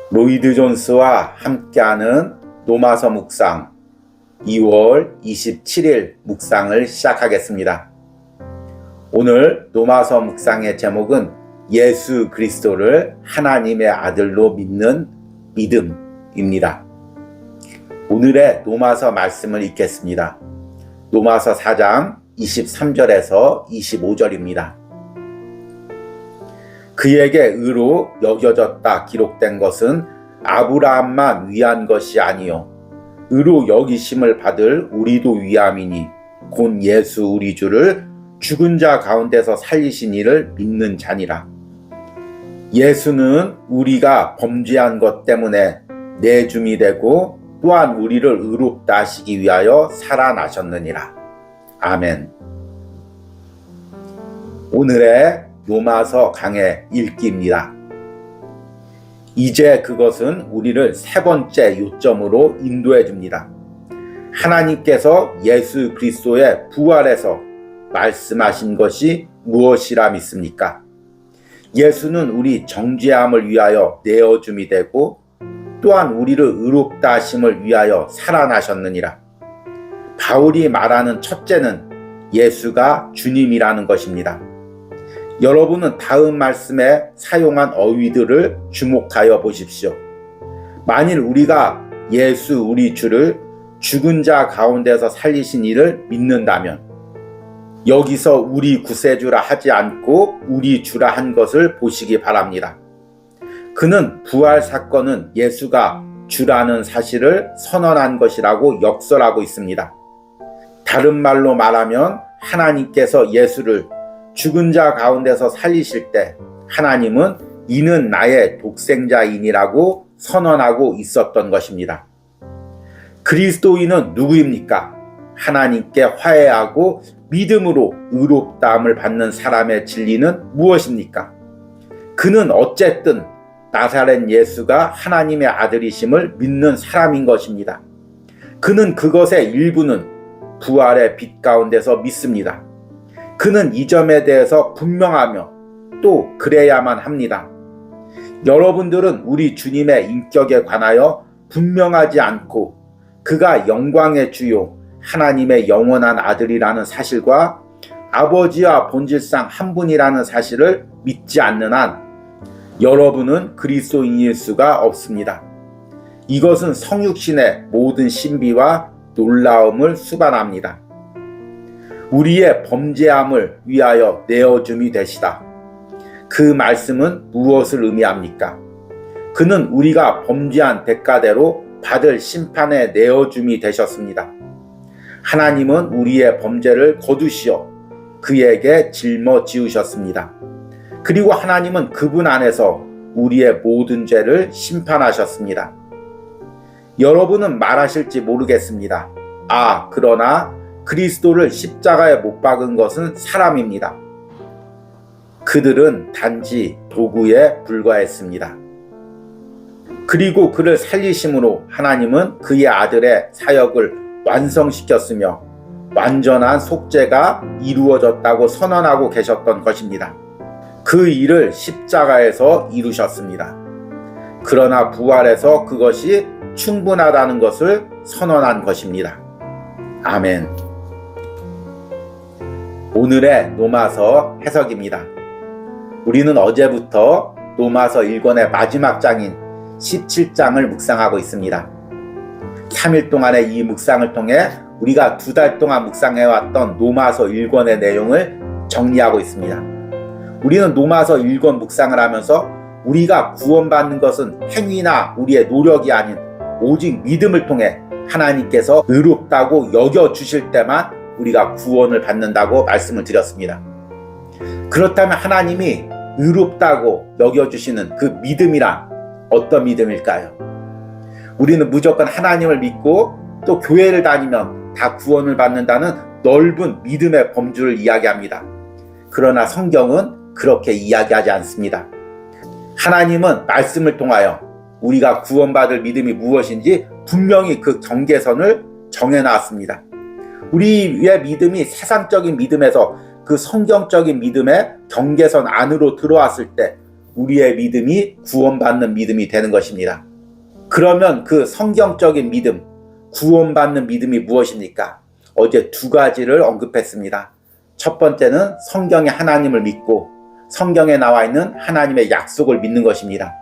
로이드 존스와 함께하는 노마서 묵상 2월 27일 묵상을 시작하겠습니다. 오늘 노마서 묵상의 제목은 예수 그리스도를 하나님의 아들로 믿는 믿음입니다. 오늘의 노마서 말씀을 읽겠습니다. 노마서 4장 23절에서 25절입니다. 그에게 의로 여겨졌다 기록된 것은 아브라함만 위한 것이 아니요 의로 여기심을 받을 우리도 위함이니 곧 예수 우리 주를 죽은 자 가운데서 살리신 이를 믿는 자니라. 예수는 우리가 범죄한 것 때문에 내줌이 되고 또한 우리를 의롭다 하시기 위하여 살아나셨느니라. 아멘. 오늘의 노마서 강의 읽기입니다. 이제 그것은 우리를 세 번째 요점으로 인도해 줍니다. 하나님께서 예수 그리스도의 부활에서 말씀하신 것이 무엇이라 믿습니까? 예수는 우리 정죄함을 위하여 내어줌이 되고 또한 우리를 의롭다 하심을 위하여 살아나셨느니라. 바울이 말하는 첫째는 예수가 주님이라는 것입니다. 여러분은 다음 말씀에 사용한 어휘들을 주목하여 보십시오. 만일 우리가 예수 우리 주를 죽은 자 가운데서 살리신 이를 믿는다면 여기서 우리 구세주라 하지 않고 우리 주라 한 것을 보시기 바랍니다. 그는 부활 사건은 예수가 주라는 사실을 선언한 것이라고 역설하고 있습니다. 다른 말로 말하면 하나님께서 예수를 죽은 자 가운데서 살리실 때 하나님은 이는 나의 독생자이니라고 선언하고 있었던 것입니다. 그리스도인은 누구입니까? 하나님께 화해하고 믿음으로 의롭다함을 받는 사람의 진리는 무엇입니까? 그는 어쨌든 나사렛 예수가 하나님의 아들이심을 믿는 사람인 것입니다. 그는 그것의 일부는 부활의 빛 가운데서 믿습니다. 그는 이 점에 대해서 분명하며 또 그래야만 합니다. 여러분들은 우리 주님의 인격에 관하여 분명하지 않고 그가 영광의 주요 하나님의 영원한 아들이라는 사실과 아버지와 본질상 한 분이라는 사실을 믿지 않는 한 여러분은 그리스도인일 수가 없습니다. 이것은 성육신의 모든 신비와 놀라움을 수반합니다. 우리의 범죄함을 위하여 내어줌이 되시다. 그 말씀은 무엇을 의미합니까? 그는 우리가 범죄한 대가대로 받을 심판에 내어줌이 되셨습니다. 하나님은 우리의 범죄를 거두시어 그에게 짊어지우셨습니다. 그리고 하나님은 그분 안에서 우리의 모든 죄를 심판하셨습니다. 여러분은 말하실지 모르겠습니다. 그러나 그리스도를 십자가에 못 박은 것은 사람입니다. 그들은 단지 도구에 불과했습니다. 그리고 그를 살리심으로 하나님은 그의 아들의 사역을 완성시켰으며 완전한 속죄가 이루어졌다고 선언하고 계셨던 것입니다. 그 일을 십자가에서 이루셨습니다. 그러나 부활에서 그것이 충분하다는 것을 선언한 것입니다. 아멘. 오늘의 노마서 해석입니다. 우리는 어제부터 노마서 1권의 마지막 장인 17장을 묵상하고 있습니다. 3일 동안의 이 묵상을 통해 우리가 2달 동안 묵상해왔던 노마서 1권의 내용을 정리하고 있습니다. 우리는 노마서 1권 묵상을 하면서 우리가 구원받는 것은 행위나 우리의 노력이 아닌 오직 믿음을 통해 하나님께서 의롭다고 여겨주실 때만 우리가 구원을 받는다고 말씀을 드렸습니다. 그렇다면 하나님이 의롭다고 여겨주시는 그 믿음이란 어떤 믿음일까요? 우리는 무조건 하나님을 믿고 또 교회를 다니면 다 구원을 받는다는 넓은 믿음의 범주를 이야기합니다. 그러나 성경은 그렇게 이야기하지 않습니다. 하나님은 말씀을 통하여 우리가 구원받을 믿음이 무엇인지 분명히 그 경계선을 정해놨습니다. 우리의 믿음이 세상적인 믿음에서 그 성경적인 믿음의 경계선 안으로 들어왔을 때 우리의 믿음이 구원받는 믿음이 되는 것입니다. 그러면 그 성경적인 믿음, 구원받는 믿음이 무엇입니까? 어제 두 가지를 언급했습니다. 첫 번째는 성경의 하나님을 믿고 성경에 나와 있는 하나님의 약속을 믿는 것입니다.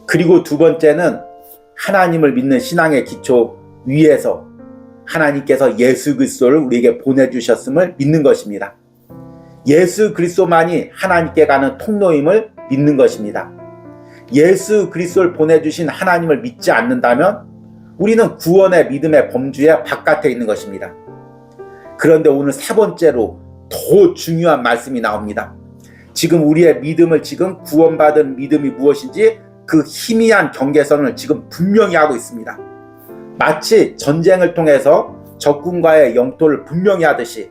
그리고 두 번째는 하나님을 믿는 신앙의 기초 위에서 하나님께서 예수 그리스도를 우리에게 보내주셨음을 믿는 것입니다. 예수 그리스도만이 하나님께 가는 통로임을 믿는 것입니다. 예수 그리스도를 보내주신 하나님을 믿지 않는다면 우리는 구원의 믿음의 범주의 바깥에 있는 것입니다. 그런데 오늘 세 번째로 더 중요한 말씀이 나옵니다. 지금 우리의 믿음을 지금 구원받은 믿음이 무엇인지 그 희미한 경계선을 지금 분명히 하고 있습니다. 마치 전쟁을 통해서 적군과의 영토를 분명히 하듯이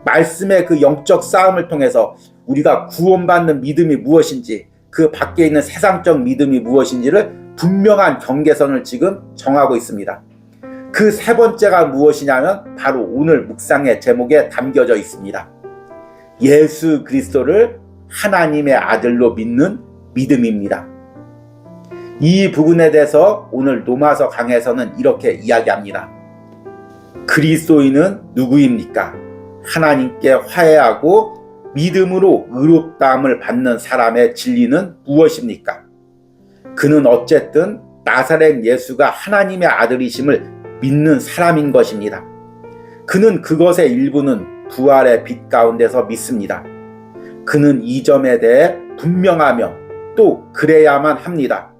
말씀의 그 영적 싸움을 통해서 우리가 구원받는 믿음이 무엇인지 그 밖에 있는 세상적 믿음이 무엇인지를 분명한 경계선을 지금 정하고 있습니다. 그 세 번째가 무엇이냐면 바로 오늘 묵상의 제목에 담겨져 있습니다. 예수 그리스도를 하나님의 아들로 믿는 믿음입니다. 이 부분에 대해서 오늘 로마서 강해에서는 이렇게 이야기합니다. 그리스도인은 누구입니까? 하나님께 화해하고 믿음으로 의롭다함을 받는 사람의 진리는 무엇입니까? 그는 어쨌든 나사렛 예수가 하나님의 아들이심을 믿는 사람인 것입니다. 그는 그것의 일부는 부활의 빛 가운데서 믿습니다. 그는 이 점에 대해 분명하며 또 그래야만 합니다.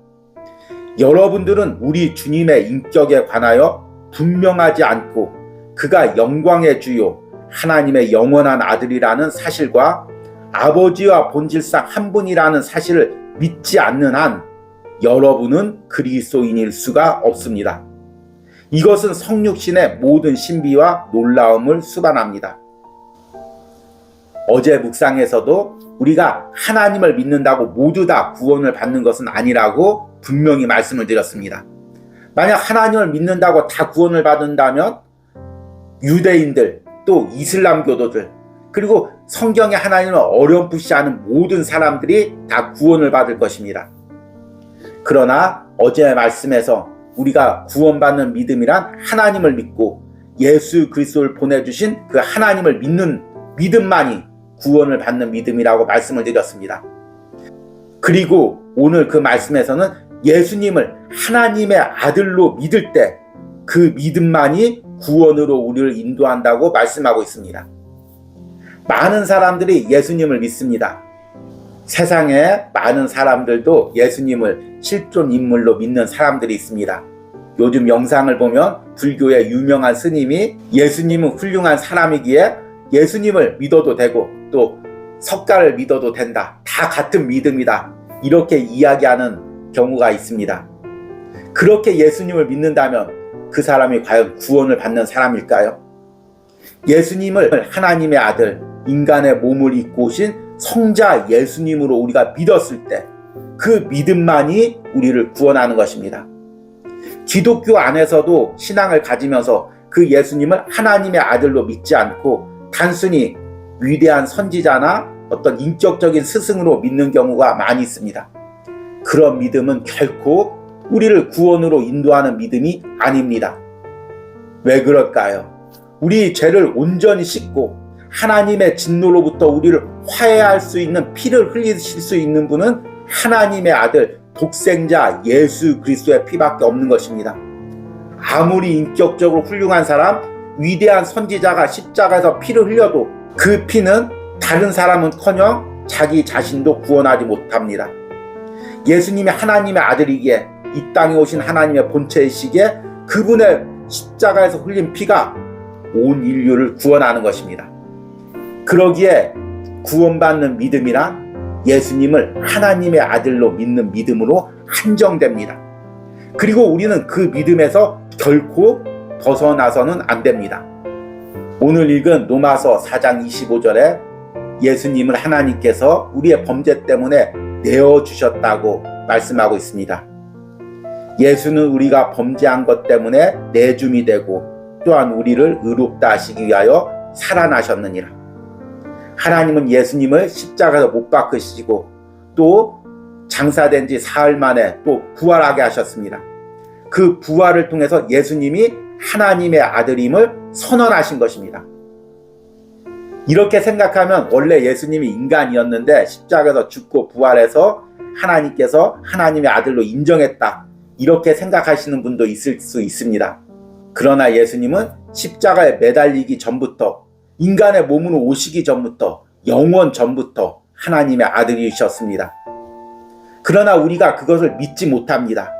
여러분들은 우리 주님의 인격에 관하여 분명하지 않고 그가 영광의 주요 하나님의 영원한 아들이라는 사실과 아버지와 본질상 한 분이라는 사실을 믿지 않는 한 여러분은 그리스도인일 수가 없습니다. 이것은 성육신의 모든 신비와 놀라움을 수반합니다. 어제 묵상에서도 우리가 하나님을 믿는다고 모두 다 구원을 받는 것은 아니라고 분명히 말씀을 드렸습니다. 만약 하나님을 믿는다고 다 구원을 받는다면 유대인들 또 이슬람교도들 그리고 성경의 하나님을 어렴풋이하는 모든 사람들이 다 구원을 받을 것입니다. 그러나 어제 말씀에서 우리가 구원받는 믿음이란 하나님을 믿고 예수 그리스도를 보내주신 그 하나님을 믿는 믿음만이 구원을 받는 믿음이라고 말씀을 드렸습니다. 그리고 오늘 그 말씀에서는 예수님을 하나님의 아들로 믿을 때 그 믿음만이 구원으로 우리를 인도한다고 말씀하고 있습니다. 많은 사람들이 예수님을 믿습니다. 세상에 많은 사람들도 예수님을 실존 인물로 믿는 사람들이 있습니다. 요즘 영상을 보면 불교의 유명한 스님이 예수님은 훌륭한 사람이기에 예수님을 믿어도 되고 또 석가를 믿어도 된다. 다 같은 믿음이다. 이렇게 이야기하는 경우가 있습니다. 그렇게 예수님을 믿는다면 그 사람이 과연 구원을 받는 사람일까요? 예수님을 하나님의 아들, 인간의 몸을 입고 오신 성자 예수님으로 우리가 믿었을 때 그 믿음만이 우리를 구원하는 것입니다. 기독교 안에서도 신앙을 가지면서 그 예수님을 하나님의 아들로 믿지 않고 단순히 위대한 선지자나 어떤 인격적인 스승으로 믿는 경우가 많이 있습니다. 그런 믿음은 결코 우리를 구원으로 인도하는 믿음이 아닙니다. 왜 그럴까요? 우리 죄를 온전히 씻고 하나님의 진노로부터 우리를 화해할 수 있는 피를 흘리실 수 있는 분은 하나님의 아들 독생자 예수 그리스도의 피밖에 없는 것입니다. 아무리 인격적으로 훌륭한 사람, 위대한 선지자가 십자가에서 피를 흘려도 그 피는 다른 사람은커녕 자기 자신도 구원하지 못합니다. 예수님이 하나님의 아들이기에 이 땅에 오신 하나님의 본체이시기에 그분의 십자가에서 흘린 피가 온 인류를 구원하는 것입니다. 그러기에 구원받는 믿음이란 예수님을 하나님의 아들로 믿는 믿음으로 한정됩니다. 그리고 우리는 그 믿음에서 결코 벗어나서는 안 됩니다. 오늘 읽은 로마서 4장 25절에 예수님을 하나님께서 우리의 범죄 때문에 내어주셨다고 말씀하고 있습니다. 예수는 우리가 범죄한 것 때문에 내줌이 되고 또한 우리를 의롭다 하시기 위하여 살아나셨느니라. 하나님은 예수님을 십자가에서 못 박으시고 또 장사된 지 사흘 만에 또 부활하게 하셨습니다. 그 부활을 통해서 예수님이 하나님의 아들임을 선언하신 것입니다. 이렇게 생각하면 원래 예수님이 인간이었는데 십자가에서 죽고 부활해서 하나님께서 하나님의 아들로 인정했다, 이렇게 생각하시는 분도 있을 수 있습니다. 그러나 예수님은 십자가에 매달리기 전부터, 인간의 몸으로 오시기 전부터, 영원 전부터 하나님의 아들이셨습니다. 그러나 우리가 그것을 믿지 못합니다.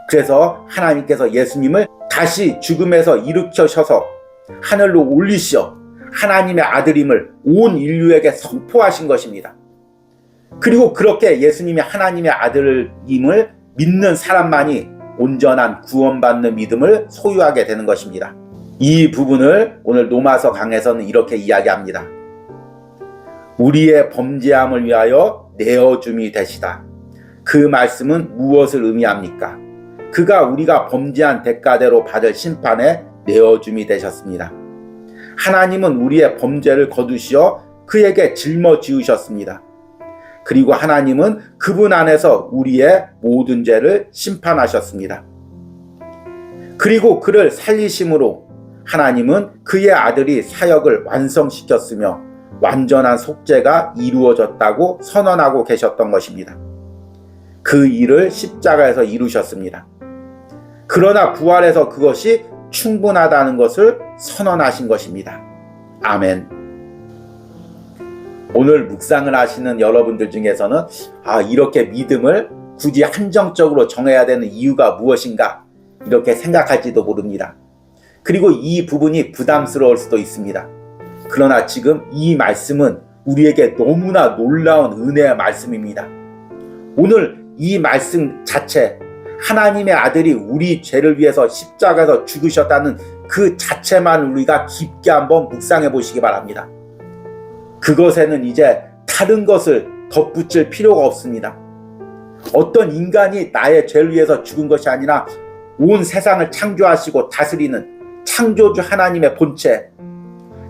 그래서 하나님께서 예수님을 다시 죽음에서 일으켜셔서 하늘로 올리시어 하나님의 아들임을 온 인류에게 선포하신 것입니다. 그리고 그렇게 예수님이 하나님의 아들임을 믿는 사람만이 온전한 구원받는 믿음을 소유하게 되는 것입니다. 이 부분을 오늘 로마서 강에서는 이렇게 이야기합니다. 우리의 범죄함을 위하여 내어줌이 되시다. 그 말씀은 무엇을 의미합니까? 그가 우리가 범죄한 대가대로 받을 심판에 내어줌이 되셨습니다. 하나님은 우리의 범죄를 거두시어 그에게 짊어지우셨습니다. 그리고 하나님은 그분 안에서 우리의 모든 죄를 심판하셨습니다. 그리고 그를 살리심으로 하나님은 그의 아들이 사역을 완성시켰으며 완전한 속죄가 이루어졌다고 선언하고 계셨던 것입니다. 그 일을 십자가에서 이루셨습니다. 그러나 부활해서 그것이 충분하다는 것을 선언하신 것입니다. 아멘. 오늘 묵상을 하시는 여러분들 중에서는 이렇게 믿음을 굳이 한정적으로 정해야 되는 이유가 무엇인가, 이렇게 생각할지도 모릅니다. 그리고 이 부분이 부담스러울 수도 있습니다. 그러나 지금 이 말씀은 우리에게 너무나 놀라운 은혜의 말씀입니다. 오늘 이 말씀 자체, 하나님의 아들이 우리 죄를 위해서 십자가에서 죽으셨다는 그 자체만 우리가 깊게 한번 묵상해 보시기 바랍니다. 그것에는 이제 다른 것을 덧붙일 필요가 없습니다. 어떤 인간이 나의 죄를 위해서 죽은 것이 아니라 온 세상을 창조하시고 다스리는 창조주 하나님의 본체,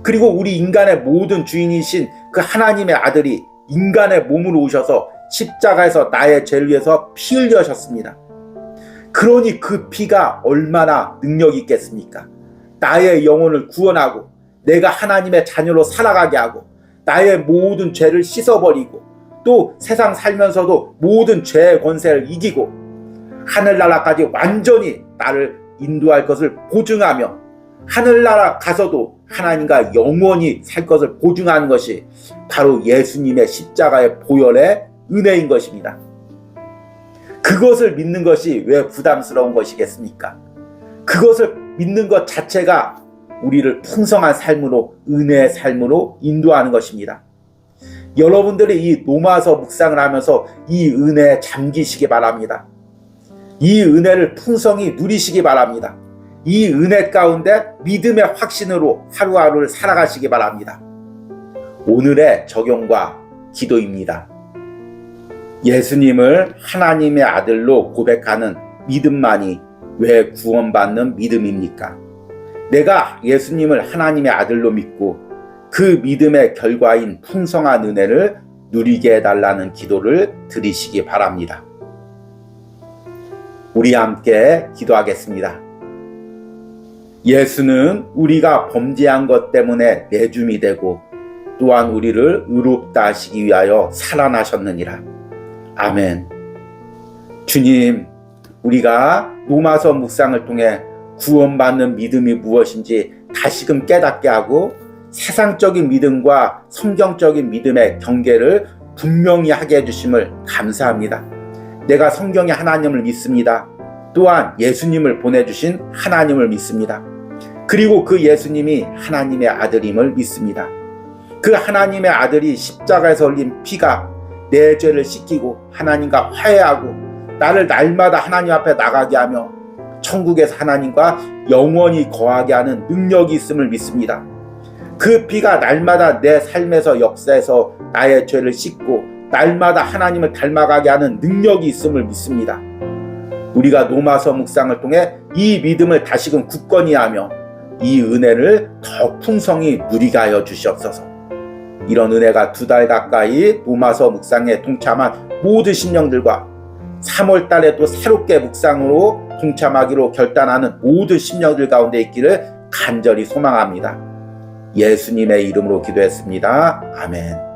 그리고 우리 인간의 모든 주인이신 그 하나님의 아들이 인간의 몸으로 오셔서 십자가에서 나의 죄를 위해서 피 흘려셨습니다. 그러니 그 피가 얼마나 능력이 있겠습니까? 나의 영혼을 구원하고 내가 하나님의 자녀로 살아가게 하고 나의 모든 죄를 씻어버리고 또 세상 살면서도 모든 죄의 권세를 이기고 하늘나라까지 완전히 나를 인도할 것을 보증하며 하늘나라 가서도 하나님과 영원히 살 것을 보증하는 것이 바로 예수님의 십자가의 보혈의 은혜인 것입니다. 그것을 믿는 것이 왜 부담스러운 것이겠습니까? 그것을 믿는 것 자체가 우리를 풍성한 삶으로, 은혜의 삶으로 인도하는 것입니다. 여러분들이 이 로마서 묵상을 하면서 이 은혜에 잠기시기 바랍니다. 이 은혜를 풍성히 누리시기 바랍니다. 이 은혜 가운데 믿음의 확신으로 하루하루를 살아가시기 바랍니다. 오늘의 적용과 기도입니다. 예수님을 하나님의 아들로 고백하는 믿음만이 왜 구원받는 믿음입니까? 내가 예수님을 하나님의 아들로 믿고 그 믿음의 결과인 풍성한 은혜를 누리게 해달라는 기도를 드리시기 바랍니다. 우리 함께 기도하겠습니다. 예수는 우리가 범죄한 것 때문에 내줌이 되고 또한 우리를 의롭다 하시기 위하여 살아나셨느니라. 아멘. 주님, 우리가 로마서 묵상을 통해 구원받는 믿음이 무엇인지 다시금 깨닫게 하고 세상적인 믿음과 성경적인 믿음의 경계를 분명히 하게 해주심을 감사합니다. 내가 성경의 하나님을 믿습니다. 또한 예수님을 보내주신 하나님을 믿습니다. 그리고 그 예수님이 하나님의 아들임을 믿습니다. 그 하나님의 아들이 십자가에서 흘린 피가 내 죄를 씻기고 하나님과 화해하고 나를 날마다 하나님 앞에 나가게 하며 천국에서 하나님과 영원히 거하게 하는 능력이 있음을 믿습니다. 그 피가 날마다 내 삶에서 역사해서 나의 죄를 씻고 날마다 하나님을 닮아가게 하는 능력이 있음을 믿습니다. 우리가 로마서 묵상을 통해 이 믿음을 다시금 굳건히 하며 이 은혜를 더 풍성히 누리게 하여 주시옵소서. 이런 은혜가 2달 가까이 로마서 묵상에 동참한 모든 심령들과 3월 달에 또 새롭게 묵상으로 동참하기로 결단하는 모든 심령들 가운데 있기를 간절히 소망합니다. 예수님의 이름으로 기도했습니다. 아멘.